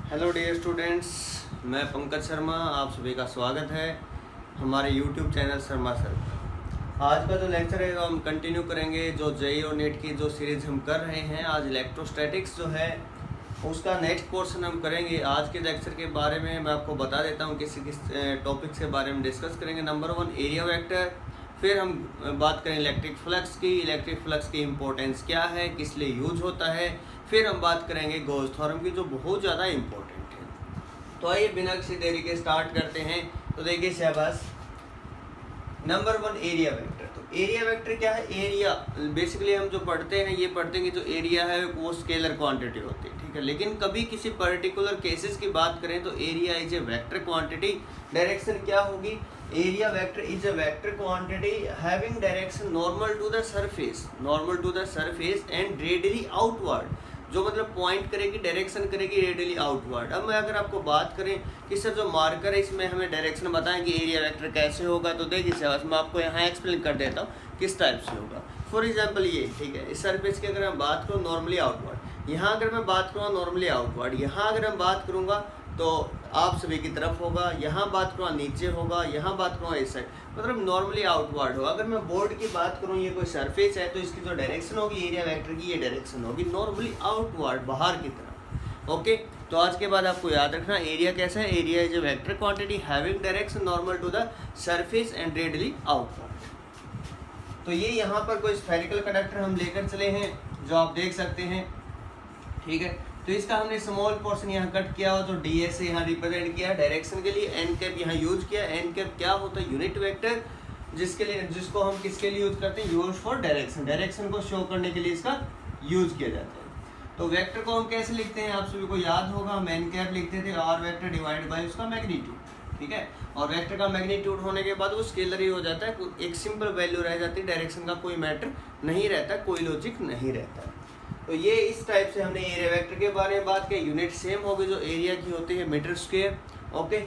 Hello dear students, मैं पंकज शर्मा, आप सभी का स्वागत है हमारे यूट्यूब चैनल शर्मा सर पर। आज का जो लेक्चर है वो हम कंटिन्यू करेंगे जो जेईई और नेट की जो सीरीज हम कर रहे हैं। आज इलेक्ट्रोस्टैटिक्स जो है उसका नेक्स्ट पोर्शन हम करेंगे। आज के लेक्चर के बारे में मैं आपको बता देता हूँ किस टॉपिक्स के बारे में डिस्कस करेंगे। नंबर 1 एरिया वेक्टर, फिर हम बात करें इलेक्ट्रिक फ्लक्स की। इलेक्ट्रिक फ्लक्स की इम्पोर्टेंस क्या है, किस लिए यूज होता है। फिर हम बात करेंगे गॉस थ्योरम की जो बहुत ज़्यादा इम्पोर्टेंट है। तो आइए बिना किसी देरी के स्टार्ट करते हैं। तो देखिए शहबाज, नंबर 1 एरिया वेक्टर। तो एरिया वेक्टर क्या है? एरिया बेसिकली हम जो पढ़ते हैं ये पढ़ते हैं कि जो एरिया है वो स्केलर क्वांटिटी होती है, ठीक है। लेकिन कभी किसी पर्टिकुलर केसेस की बात करें तो area is a vector quantity. Direction क्या होगी? Area vector is a vector quantity having direction normal to the surface and radially outward. जो मतलब पॉइंट करेगी, डायरेक्शन करेगी रेडियली आउटवर्ड। अब मैं अगर आपको बात करें कि सर जो मार्कर है इसमें हमें डायरेक्शन बताएं कि एरिया वेक्टर कैसे होगा, तो देखिए सर मैं आपको यहाँ एक्सप्लेन कर देता हूँ किस टाइप से होगा। फॉर एग्जांपल ये, ठीक है, इस सरफेस की अगर मैं बात करूँ नॉर्मली आउटवर्ड, यहाँ अगर मैं बात करूँगा नॉर्मली आउटवर्ड, यहाँ अगर मैं बात करूँगा तो आप सभी की तरफ होगा, यहाँ बात करूँगा नीचे होगा, यहाँ बात करूँगा इस साइड, मतलब नॉर्मली आउटवर्ड होगा। अगर मैं बोर्ड की बात करूँ, ये कोई सरफेस है तो इसकी जो डायरेक्शन होगी एरिया वेक्टर की, ये डायरेक्शन होगी नॉर्मली आउटवर्ड, बाहर की तरफ। ओके, तो आज के बाद आपको याद रखना एरिया कैसा है। Area is a vector quantity having direction normal to the surface and radially outward. तो ये यहाँ पर कोई स्फेरिकल कंडक्टर हम लेकर चले हैं जो आप देख सकते हैं, ठीक है। तो इसका हमने स्मॉल पोर्शन यहाँ कट किया हो, तो डी एस से यहाँ रिप्रेजेंट किया डायरेक्शन के लिए। एन कैप यहाँ यूज किया। एन कैप क्या होता है? यूनिट वेक्टर, जिसको हम किसके लिए यूज करते हैं? Use for direction. डायरेक्शन को शो करने के लिए इसका यूज किया जाता है। तो वेक्टर को हम कैसे लिखते हैं आप सभी को याद होगा, हम एन कैप लिखते थे आर वेक्टर डिवाइड बाई उसका मैग्नीट्यूड, ठीक है। और वेक्टर का मैग्नीट्यूड होने के बाद वो स्केलर ही हो जाता है, एक सिंपल वैल्यू रह जाती है, डायरेक्शन का कोई मैटर नहीं रहता, कोई लॉजिक नहीं रहता। तो ये इस टाइप से हमने एरिया वेक्टर के बारे में बात की। यूनिट सेम होगी जो एरिया की होती है, मीटर स्क्वायर। ओके,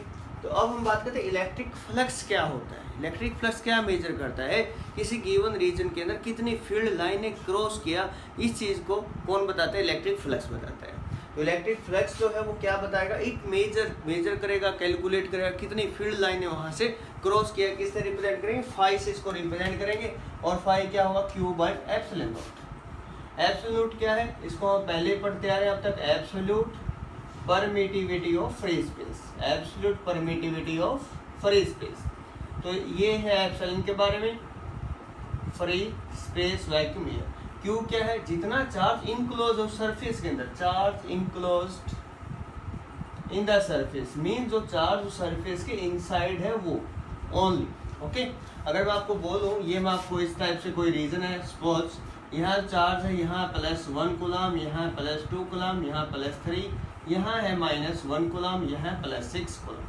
तो अब हम बात करते हैं इलेक्ट्रिक फ्लक्स क्या होता है। इलेक्ट्रिक फ्लक्स क्या मेजर करता है? किसी गिवन रीजन के अंदर कितनी फील्ड लाइन ने क्रॉस किया, इस चीज़ को कौन बताता है? इलेक्ट्रिक फ्लक्स बताता है। तो इलेक्ट्रिक फ्लक्स जो है वो क्या बताएगा? एक मेजर करेगा, कैलकुलेट करेगा कितनी फील्ड लाइन ने वहाँ से क्रॉस किया। किससे रिप्रेजेंट करेंगे? फाई से इसको रिप्रेजेंट करेंगे। और फाई क्या होगा? Q by epsilon not. Absolute क्या है? इसको हम पहले पढ़ते आ रहे हैं अब तक, absolute permittivity of free space. Absolute permittivity of free space, तो ये है एप्सिलॉन के बारे में, free space vacuum air. Q क्या है? जितना चार्ज इनक्लोज ऑफ सरफेस के अंदर, charge enclosed in the surface, mean जो चार्ज सरफेस के इनसाइड है वो ओनली। ओके, अगर मैं आपको बोलूँ, ये मैं आपको इस टाइप से कोई रीजन है, सपोज यहाँ चार्ज है, यहाँ +1 कूलम, यहाँ +2 कूलम, यहाँ +3, यहाँ है -1 कूलम, यहाँ +6 कूलम।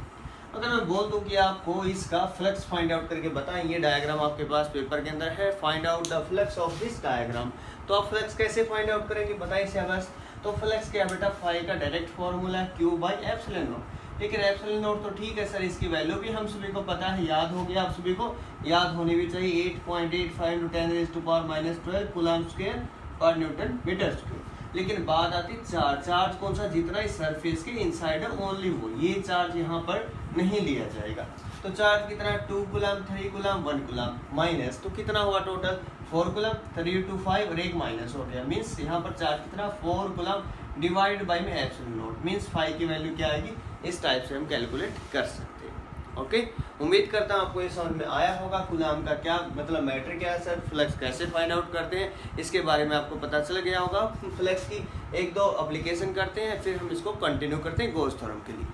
अगर मैं बोल दूँ कि आपको इसका फ्लक्स फाइंड आउट करके बताएं, ये डायग्राम आपके पास पेपर के अंदर है, find out the flux of this diagram, तो आप फ्लक्स कैसे फाइंड आउट करेंगे बताइए शाबाश। तो फ्लक्स क्या बेटा? फाई का डायरेक्ट फॉर्मूला है क्यू बाई एप्सिलॉन नॉट। लेकिन एप्सिलॉन नॉट तो ठीक है सर, इसकी वैल्यू भी हम सभी को पता है, याद हो गया, आप सभी को याद होनी भी चाहिए। 8.85 × 10⁻⁻12 कूलम स्क्वायर पर न्यूटन मीटर स्क्वायर। लेकिन बात आती चार्ज कौन सा? जितना इस सरफेस के इनसाइड है ओनली वो, ये चार्ज यहाँ पर नहीं लिया जाएगा। तो चार्ज कितना? 2 कूलम, 3 कूलम, 1 कूलम, माइनस, तो कितना हुआ टोटल? 4 कूलम, 3 to 5 और एक माइनस हो गया, मीन्स यहाँ पर चार्ज कितना? 4 कूलम डिवाइड बाई में एप्सिलॉन नॉट, मीन्स फाई की वैल्यू क्या आएगी? इस टाइप से हम कैलकुलेट कर सकते हैं। ओके, उम्मीद करता हूँ आपको ये समझ में आया होगा कूलम का क्या मतलब, मैटर क्या है सर, फ्लक्स कैसे फाइंड आउट करते हैं, इसके बारे में आपको पता चल गया होगा। फ्लक्स की एक दो एप्लीकेशन करते हैं, फिर हम इसको कंटिन्यू करते हैं गॉस थ्योरम के लिए।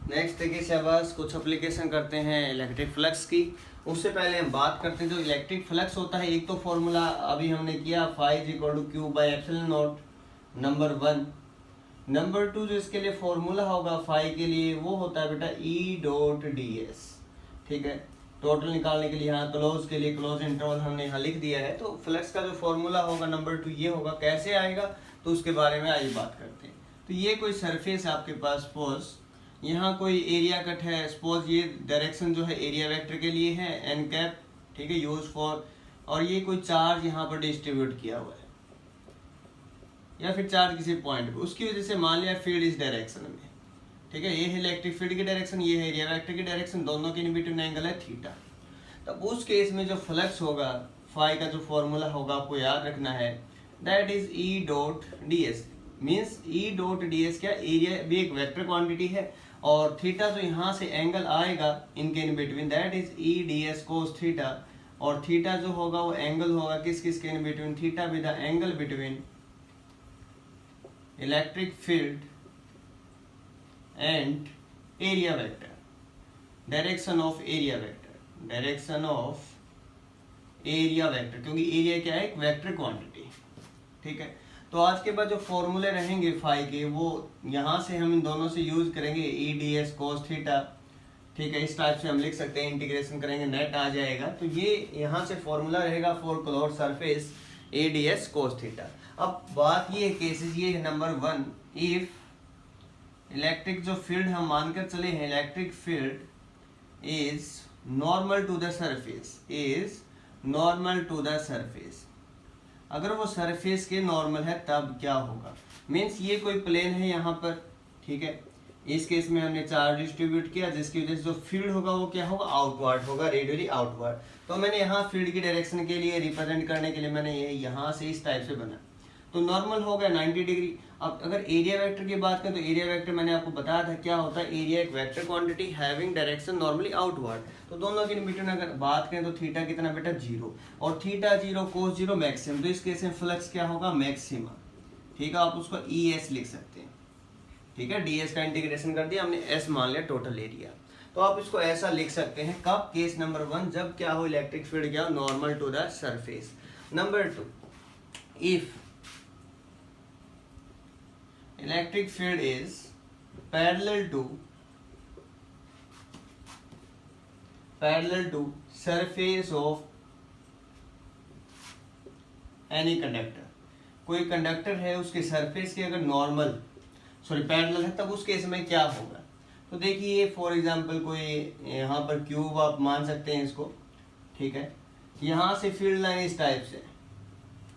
नेक्स्ट देखिए शाबाश, कुछ एप्लीकेशन करते हैं इलेक्ट्रिक फ्लक्स की। उससे पहले हम बात करते हैं जो इलेक्ट्रिक फ्लक्स होता है, एक तो फॉर्मूला अभी हमने किया, phi = Q by epsilon naught, number 1। Number 2 जो इसके लिए फॉर्मूला होगा फाई के लिए, वो होता है बेटा E.ds, ठीक है। टोटल निकालने के लिए यहाँ क्लोज के लिए क्लोज इंटरवल हमने यहाँ लिख दिया है। तो फ्लक्स का जो फॉर्मूला होगा नंबर 2 ये होगा, कैसे आएगा तो उसके बारे में आइए बात करते हैं। तो ये कोई सरफेस है आपके पास, सपोज यहाँ कोई एरिया कट है, सपोज ये डायरेक्शन जो है एरिया वेक्टर के लिए है, एन कैप, ठीक है, यूज फॉर, और ये कोई चार्ज यहाँ पर डिस्ट्रीब्यूट किया हुआ है, या फिर चार्ज किसी पॉइंट पे, उसकी वजह से मान लिया फील्ड इस डायरेक्शन में, ठीक है, ये है इलेक्ट्रिक फील्ड की डायरेक्शन, ये है एरिया वेक्टर की डायरेक्शन, दोनों के बिटवीन एंगल है थीटा। तब उस केस में जो फ्लक्स होगा, फाई का जो फॉर्मूला होगा आपको याद रखना है, that is E dot D S. Means E dot D S क्या, एरिया भी एक वेक्टर क्वांटिटी है और थीटा जो यहाँ से एंगल आएगा इनके in between, that is E D S cos theta. और थीटा जो होगा वो एंगल होगा किस किस के in between, theta with the angle between electric field and area vector, direction of area vector, direction of area vector, क्योंकि area क्या है, एक वेक्टर क्वांटिटी, ठीक है। तो आज के बाद जो फॉर्मूले रहेंगे फाई के, वो यहाँ से हम इन दोनों से यूज करेंगे, E D S cos theta, ठीक है, इस टाइप से हम लिख सकते हैं, इंटीग्रेशन करेंगे नेट आ जाएगा। तो ये यहाँ से फॉर्मूला रहेगा for closed surface A D S cos theta. अब बात ये केसेस ये है, नंबर 1, इफ इलेक्ट्रिक जो फील्ड हम मानकर चले हैं, electric field is normal to the surface, is normal to the surface, अगर वो सरफेस के नॉर्मल है तब क्या होगा। मीन्स ये कोई प्लेन है यहाँ पर, ठीक है, इस केस में हमने चार्ज डिस्ट्रीब्यूट किया जिसकी वजह से जो फील्ड होगा वो क्या होगा, आउटवर्ड होगा, रेडियली आउटवर्ड। तो मैंने यहाँ फील्ड की डायरेक्शन के लिए रिप्रेजेंट करने के लिए मैंने ये यहाँ से इस टाइप से बना, तो नॉर्मल हो गया 90 डिग्री। अब अगर एरिया वेक्टर की बात करें तो एरिया वेक्टर मैंने आपको बताया था क्या होता है, एरिया एक vector quantity having direction normally outward. तो दोनों के बिटवीन अगर बात करें तो थीटा कितना बेटा 0, और थीटा 0 कोस 0 मैक्सिमम, तो इस केस में फ्लक्स क्या होगा, मैक्सिमम, ठीक है, आप उसको ई एस लिख सकते हैं, ठीक है, डी एस का इंटीग्रेशन कर दिया हमने, एस मान लिया टोटल एरिया। तो आप इसको ऐसा लिख सकते हैं, कब, केस नंबर 1 जब क्या हो, इलेक्ट्रिक फील्ड क्या हो, normal to the surface. Number 2, if electric field is parallel to surface of any conductor, कोई कंडक्टर है उसके सरफेस के अगर नॉर्मल पैरेलल है तब उस केस में क्या होगा। तो देखिए फॉर एग्जांपल कोई यहाँ पर क्यूब आप मान सकते हैं इसको, ठीक है, यहाँ से फील्ड लाइन इस टाइप से,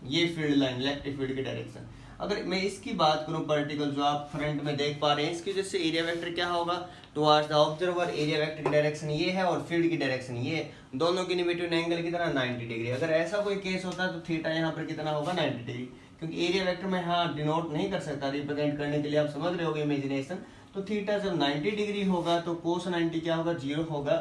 ये फील्ड लाइन इलेक्ट्रिक फील्ड की डायरेक्शन, अगर मैं इसकी बात करूं पर्टिकुलर जो आप फ्रंट में देख पा रहे हैं, इसकी वजह से एरिया वेक्टर क्या होगा, towards the observer, area vector की डायरेक्शन ये है और फील्ड की डायरेक्शन ये है, दोनों की बिटवीन एंगल कितना 90 डिग्री। अगर ऐसा कोई केस होता है तो थीटा यहाँ पर कितना होगा 90 डिग्री, क्योंकि एरिया वेक्टर में यहाँ डिनोट नहीं कर सकता, रिप्रेजेंट करने के लिए आप समझ रहे होगे इमेजिनेशन। तो थीटा जब 90 डिग्री होगा तो कोस 90 क्या होगा, 0 होगा,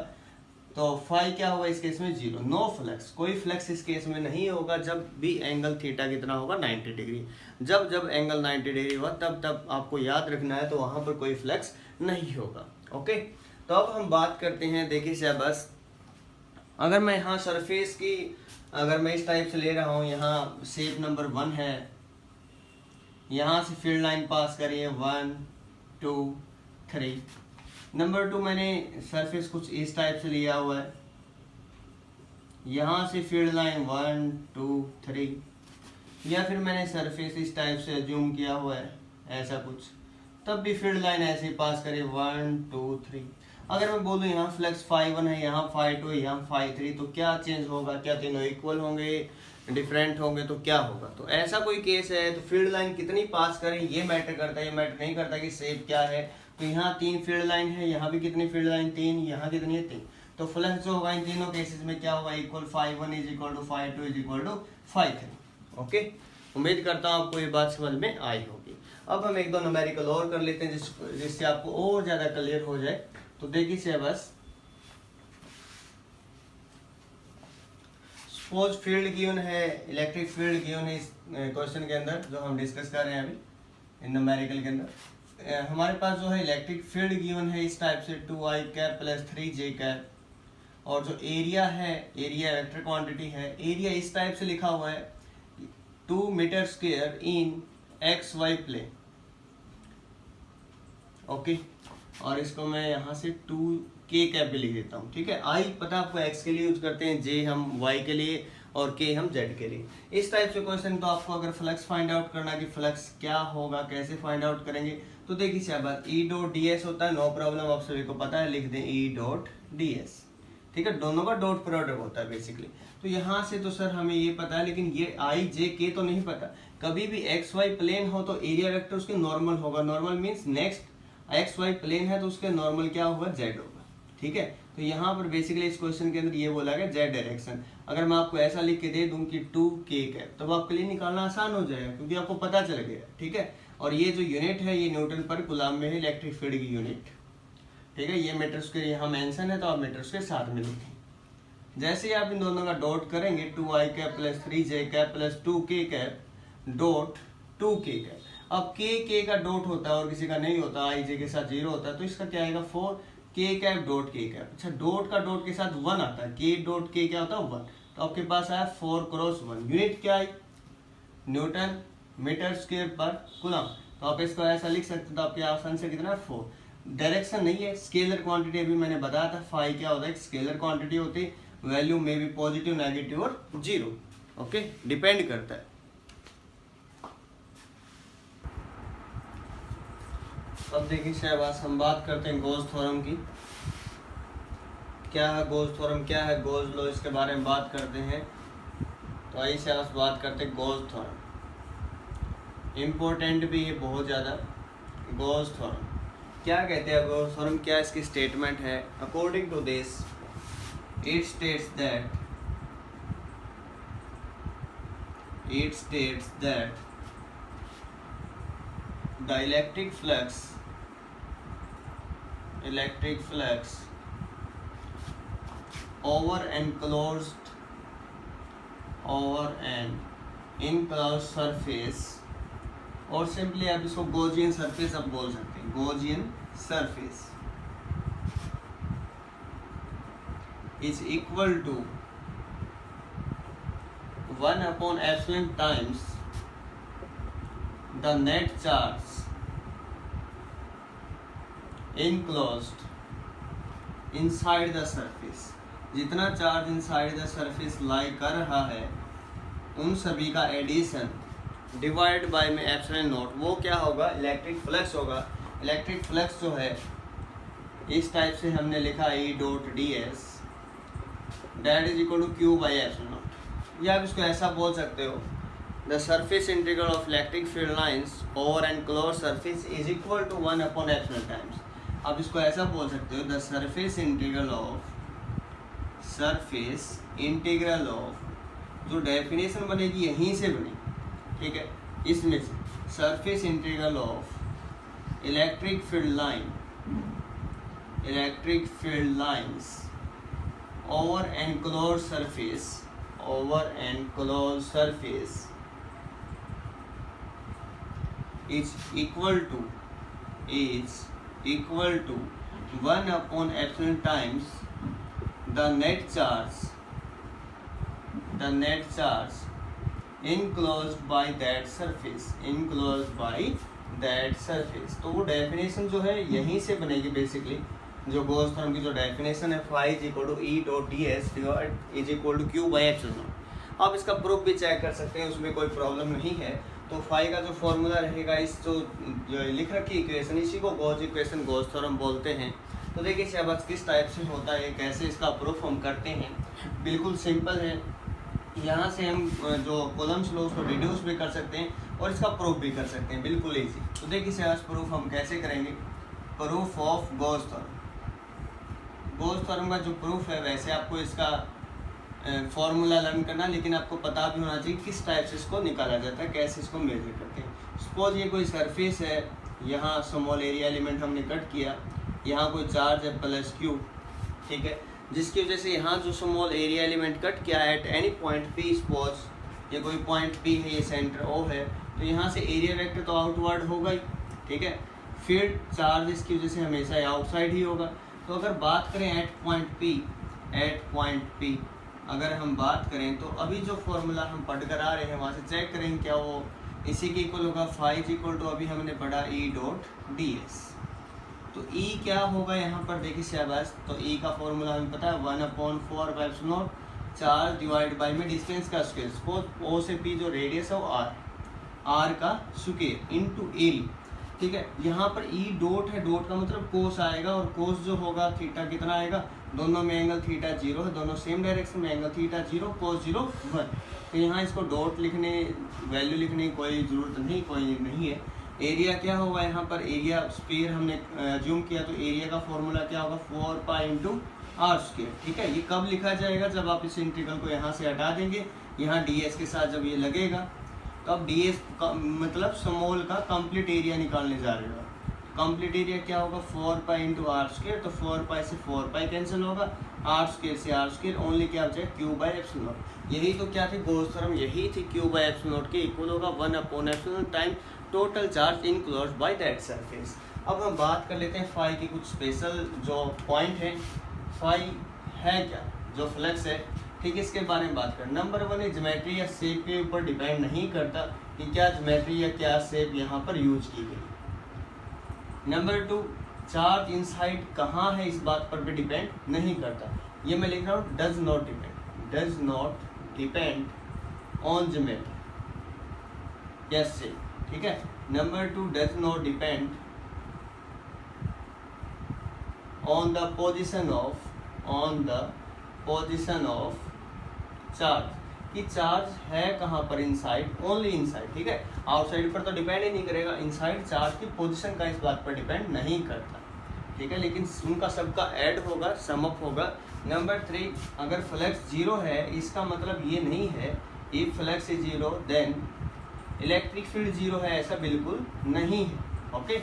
तो फाई क्या होगा इस केस में 0, नो फ्लक्स, कोई फ्लक्स इस केस में नहीं होगा जब भी एंगल थीटा कितना होगा 90 डिग्री। जब एंगल 90 डिग्री हुआ तब आपको याद रखना है, तो वहां पर कोई फ्लक्स नहीं होगा। ओके, तो अब हम बात करते हैं, देखिए से बस अगर मैं यहाँ सरफेस की अगर मैं इस टाइप से ले रहा हूँ, यहाँ शेप नंबर 1 है, यहाँ से फील्ड लाइन पास करिए 1 2 3, नंबर 2 मैंने सरफेस कुछ इस टाइप से लिया हुआ है, यहाँ से फील्ड लाइन 1 2 3, या फिर मैंने सरफेस इस टाइप से जूम किया हुआ है ऐसा कुछ, तब भी फील्ड लाइन ऐसे ही पास करे 1 2 3। अगर मैं बोलूँ यहाँ फ्लक्स फाई 1 है, यहाँ फाई 2 है, यहाँ फाई 3, तो क्या चेंज होगा, क्या तीनों इक्वल होंगे, डिफरेंट होंगे, तो क्या होगा। तो ऐसा कोई केस है तो फील्ड लाइन कितनी पास करें ये मैटर करता है, ये मैटर नहीं करता कि शेप क्या है। तो यहाँ 3 फील्ड लाइन है, यहाँ भी कितनी फील्ड लाइन 3, यहाँ कितनी है 3, तो फ्लक्स जो होगा इन तीनों केसेस में क्या होगा, equal phi 1 is equal to phi 2 is equal to phi 3। Okay, उम्मीद करता हूँ आपको ये बात समझ में आई होगी। अब हम एक दो न्यूमेरिकल और कर लेते हैं जिससे आपको और ज़्यादा क्लियर हो जाए। तो देखिए से बस सपोज फील्ड गिवन है, इलेक्ट्रिक फील्ड गिवन है इस क्वेश्चन के अंदर जो हम डिस्कस कर रहे हैं अभी इन न्यूमेरिकल के अंदर। हमारे पास जो है इलेक्ट्रिक फील्ड गिवन है इस टाइप से 2i cap plus 3j cap, और जो एरिया है, एरिया वेक्टर क्वांटिटी है, एरिया इस टाइप से लिखा हुआ है 2 मीटर स्क्वायर इन एक्स वाई प्लेन। ओके, और इसको मैं यहाँ से 2k कैप भी लिख देता हूँ, ठीक है। i पता आपको x के लिए यूज करते हैं, j हम y के लिए और k हम z के लिए। इस टाइप से क्वेश्चन तो आपको अगर फ्लक्स फाइंड आउट करना कि फ्लक्स क्या होगा, कैसे फाइंड आउट करेंगे, तो देखिए क्या बात, E डॉट ds होता है, नो प्रॉब्लम, आप सभी को पता है, लिख दें E डॉट ds, ठीक है, दोनों का डॉट प्रोडक्ट होता है बेसिकली। तो यहाँ से तो सर हमें ये पता है, लेकिन ये आई जे के तो नहीं पता। कभी भी एक्स वाई प्लेन हो तो एरिया वेक्टर उसके नॉर्मल होगा, normal means next X Y plane है तो उसके नॉर्मल क्या होगा, जेड होगा। ठीक है, तो यहाँ पर बेसिकली इस क्वेश्चन के अंदर ये बोला गया जेड डायरेक्शन। अगर मैं आपको ऐसा लिख के दे दूं कि 2k कैप, तब आपके लिए निकालना आसान हो जाएगा क्योंकि आपको पता चल गया। ठीक है, और ये जो यूनिट है ये न्यूटन पर कूलम्ब में है, इलेक्ट्रिक फील्ड की यूनिट। ठीक है, ये मीटर्स के यहाँ मेंशन है तो आप मीटर्स के साथ में लिखें। जैसे ही आप इन दोनों का डॉट करेंगे 2i cap plus 3j cap plus 2k cap dot 2k cap. अब k का डॉट होता है और किसी का नहीं होता, i j के साथ 0 होता है, तो इसका क्या आएगा 4k cap dot k cap. अच्छा, डॉट का डॉट के साथ 1 आता है, k डॉट k क्या होता है 1, तो आपके पास आया 4 क्रॉस 1। यूनिट क्या आई, न्यूटन मीटर स्क्वायर पर कूलम्ब। तो आप इसको ऐसा लिख सकते हैं, तो आपके ऑप्शन से कितना 4। डायरेक्शन नहीं है, स्केलर क्वांटिटी अभी मैंने बताया था, फाई क्या होता है, स्केलर क्वांटिटी होती है, वैल्यू में भी पॉजिटिव नेगेटिव और 0। ओके, डिपेंड करता है। अब देखिए शहबाज, हम बात करते हैं गॉस थ्योरम की। क्या है गॉस थ्योरम, क्या है गॉस लॉ, इसके बारे में बात करते हैं। तो आइए शहबाज बात करते हैं गॉस थ्योरम। इम्पोर्टेंट भी है बहुत ज़्यादा। गॉस थ्योरम क्या कहते हैं, गॉस थ्योरम क्या इसकी स्टेटमेंट है। According to this it states that the electric flux over an enclosed surface, और सिंपली आप इसको गॉसियन सरफेस आप बोल सकते हैं, Gaussian surface is equal to 1 upon epsilon times the net charge enclosed inside the surface। जितना charge inside the surface lie कर रहा है उन सभी का एडिशन डिवाइड बाय में एप्सिलॉन नॉट, वो क्या होगा, इलेक्ट्रिक फ्लक्स होगा। इलेक्ट्रिक फ्लक्स जो है इस टाइप से हमने लिखा E dot D S that is equal to Q by epsilon naught. या आप इसको ऐसा बोल सकते हो, the surface integral of electric field lines over an close surface is equal to 1 upon epsilon times. आप इसको ऐसा बोल सकते हो, द सरफेस इंटीग्रल ऑफ जो डेफिनेशन बनेगी यहीं से बनी, ठीक है, इसमें से surface integral of electric field lines over enclosed surface is equal to 1 upon epsilon times the net charge enclosed by that surface। तो वो डेफिनेशन जो है यहीं से बनेगी बेसिकली। जो गॉस थ्योरम की जो डेफिनेशन है, phi is equal to E dot D S is equal to Q by epsilon naught. आप इसका प्रूफ भी चेक कर सकते हैं, उसमें कोई प्रॉब्लम नहीं है। तो फाई का जो फॉर्मूला रहेगा, इस जो लिख रखी इक्वेशन, इसी को गॉस इक्वेशन, गॉस थ्योरम बोलते हैं। तो देखिए शहबाज किस टाइप से होता है, कैसे इसका प्रूफ हम करते हैं। बिल्कुल सिंपल है, यहाँ से हम जो कॉलम्स लो उसको रिड्यूस भी कर सकते हैं और इसका प्रूफ भी कर सकते हैं, बिल्कुल ईजी। तो देखिए शहबाज प्रूफ हम कैसे करेंगे, proof of Gauss theorem. Gauss theorem का जो प्रूफ है, वैसे आपको इसका फॉर्मूला लर्न करना, लेकिन आपको पता भी होना चाहिए किस टाइप से इसको निकाला जाता है, कैसे इसको मेजर करते हैं। सपोज ये कोई सरफेस है, यहाँ स्मॉल एरिया एलिमेंट हमने कट किया, यहाँ कोई चार्ज है प्लस क्यू, ठीक है, जिसकी वजह से यहाँ जो स्मॉल एरिया एलिमेंट कट किया है at any point P, suppose ये कोई पॉइंट पी है, ये सेंटर ओ है, तो यहाँ से एरिया वेक्टर तो आउटवर्ड होगा ही, ठीक है। फील्ड चार्ज इसकी वजह से हमेशा आउटसाइड ही होगा। तो अगर बात करें एट पॉइंट पी अगर हम बात करें, तो अभी जो फॉर्मूला हम पढ़ कर आ रहे हैं वहाँ से चेक करें क्या वो इसी के इक्वल होगा। फाइव इक्वल टू अभी हमने पढ़ा ई डॉट डी एस। तो ई क्या होगा यहाँ पर देखिए शहबाज, तो ई का फॉर्मूला हमें पता है 1/4 चार्ज डिवाइड बाई में डिस्टेंस का स्क्वायर। सपोज ओ से पी जो रेडियस है वो आर का स्क्वायर इनटू एरिया, ठीक है। यहाँ पर ई डॉट है, डॉट का मतलब कोस आएगा और कोस जो होगा थीटा कितना आएगा दोनों में एंगल थीटा 0 है, दोनों सेम डायरेक्शन में, एंगल थीटा 0 cos 0 1। तो यहाँ इसको डॉट लिखने, वैल्यू लिखने की कोई ज़रूरत नहीं, कोई नहीं है। एरिया क्या होगा यहाँ पर, एरिया स्फीयर हमने ज्यूम किया तो एरिया का फॉर्मूला क्या होगा 4 पाई इंटू आर स्क्वायर। ठीक है, ये कब लिखा जाएगा, जब आप इस इंटीग्रल को यहाँ से हटा देंगे, यहाँ ds के साथ जब ये लगेगा तो अब ds मतलब स्मॉल का कंप्लीट एरिया निकालने जा रहे हो। कंप्लीट एरिया क्या होगा 4 पाई इंटू आर स्क्वायर, तो 4 पाई से 4 पाई कैंसिल होगा, आर स्क्वायर से आर स्क्वायर, ओनली क्या बचेगा क्यू बाई एप्सिलॉन नॉट। यही तो क्या थी गॉस थ्योरम, यही थी क्यू बाई एप्सिलॉन नॉट के इक्वल होगा 1/एप्सिलॉन time total charge enclosed by that surface. अब हम बात कर लेते हैं फाई की कुछ स्पेशल जो पॉइंट है। फाई है क्या, जो फ्लक्स है, ठीक है, इसके बारे में बात करें। नंबर 1 है ज्योमेट्री या शेप के ऊपर डिपेंड नहीं करता कि क्या ज्योमेट्री या क्या शेप यहाँ पर यूज की गई। नंबर 2 चार्ज इनसाइड कहाँ है इस बात पर भी डिपेंड नहीं करता। ये मैं लिख रहा हूँ does not depend on geometry, yes shape, ठीक है। Number 2 does not depend on the position of charge, कि चार्ज है कहाँ पर, इनसाइड, ओनली इनसाइड, ठीक है। आउटसाइड पर तो डिपेंड ही नहीं करेगा, इनसाइड चार्ज की पोजीशन का इस बात पर डिपेंड नहीं करता, ठीक है, लेकिन उनका सबका ऐड होगा, सम अप होगा। नंबर 3 अगर फ्लक्स 0 है इसका मतलब ये नहीं है if flux is 0 then electric field 0 है, ऐसा बिल्कुल नहीं है, ओके।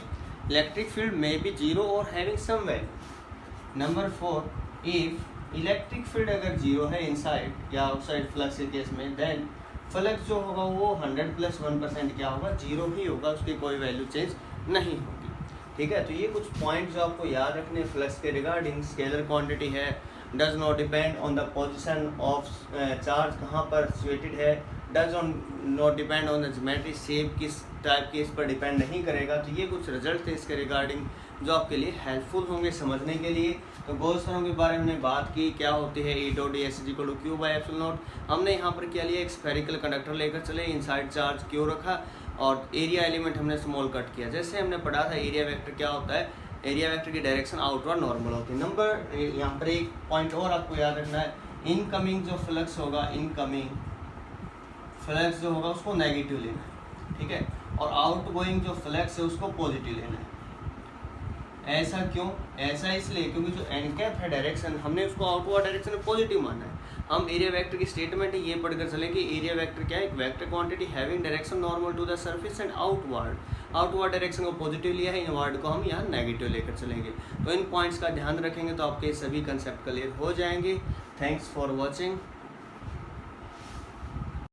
इलेक्ट्रिक फील्ड में भी 0 और having some value. Number 4 if electric field अगर 0 है इनसाइड या आउटसाइड फ्लक्स के केस में, देन फ्लक्स जो होगा वो 100 + 1% क्या होगा 0 ही होगा, उसकी कोई वैल्यू चेंज नहीं होगी, ठीक है। तो ये कुछ पॉइंट जो आपको याद रखने फ्लक्स के रिगार्डिंग। स्केलर क्वांटिटी है, does not depend on the position of charge, कहाँ पर सिचुएटेड है, does not depend on the geometry, shape किस टाइप की इस पर डिपेंड नहीं करेगा। तो ये कुछ रिजल्ट थे इसके रिगार्डिंग जो आपके लिए हेल्पफुल होंगे समझने के लिए। तो गॉस थ्योरम के बारे में हमने बात की, क्या होती है E dot ds = q by epsilon not. हमने यहाँ पर क्या लिया, एक स्फेरिकल कंडक्टर लेकर चले, इनसाइड चार्ज क्यों रखा और एरिया एलिमेंट हमने स्मॉल कट किया। जैसे हमने पढ़ा था एरिया वेक्टर क्या होता है, एरिया वेक्टर की डायरेक्शन आउटवर्ड नॉर्मल होती है। नंबर यहाँ पर एक पॉइंट और आपको याद रखना है, इनकमिंग जो फ्लक्स होगा, इनकमिंग फ्लक्स जो होगा उसको नेगेटिव लेना है, ठीक है, और आउटगोइंग जो फ्लक्स है उसको पॉजिटिव लेना है। ऐसा क्यों, ऐसा इसलिए क्योंकि जो एन कैप है डायरेक्शन, हमने उसको आउटवर्ड डायरेक्शन में पॉजिटिव माना है। हम एरिया वेक्टर की स्टेटमेंट ये पढ़कर चले कि एरिया वेक्टर क्या है, एक vector quantity having direction normal to the surface and outward direction को पॉजिटिव लिया है, इनवर्ड को हम यहाँ नेगेटिव लेकर चलेंगे। तो इन पॉइंट्स का ध्यान रखेंगे तो आपके सभी कंसेप्ट क्लियर हो जाएंगे। Thanks for watching.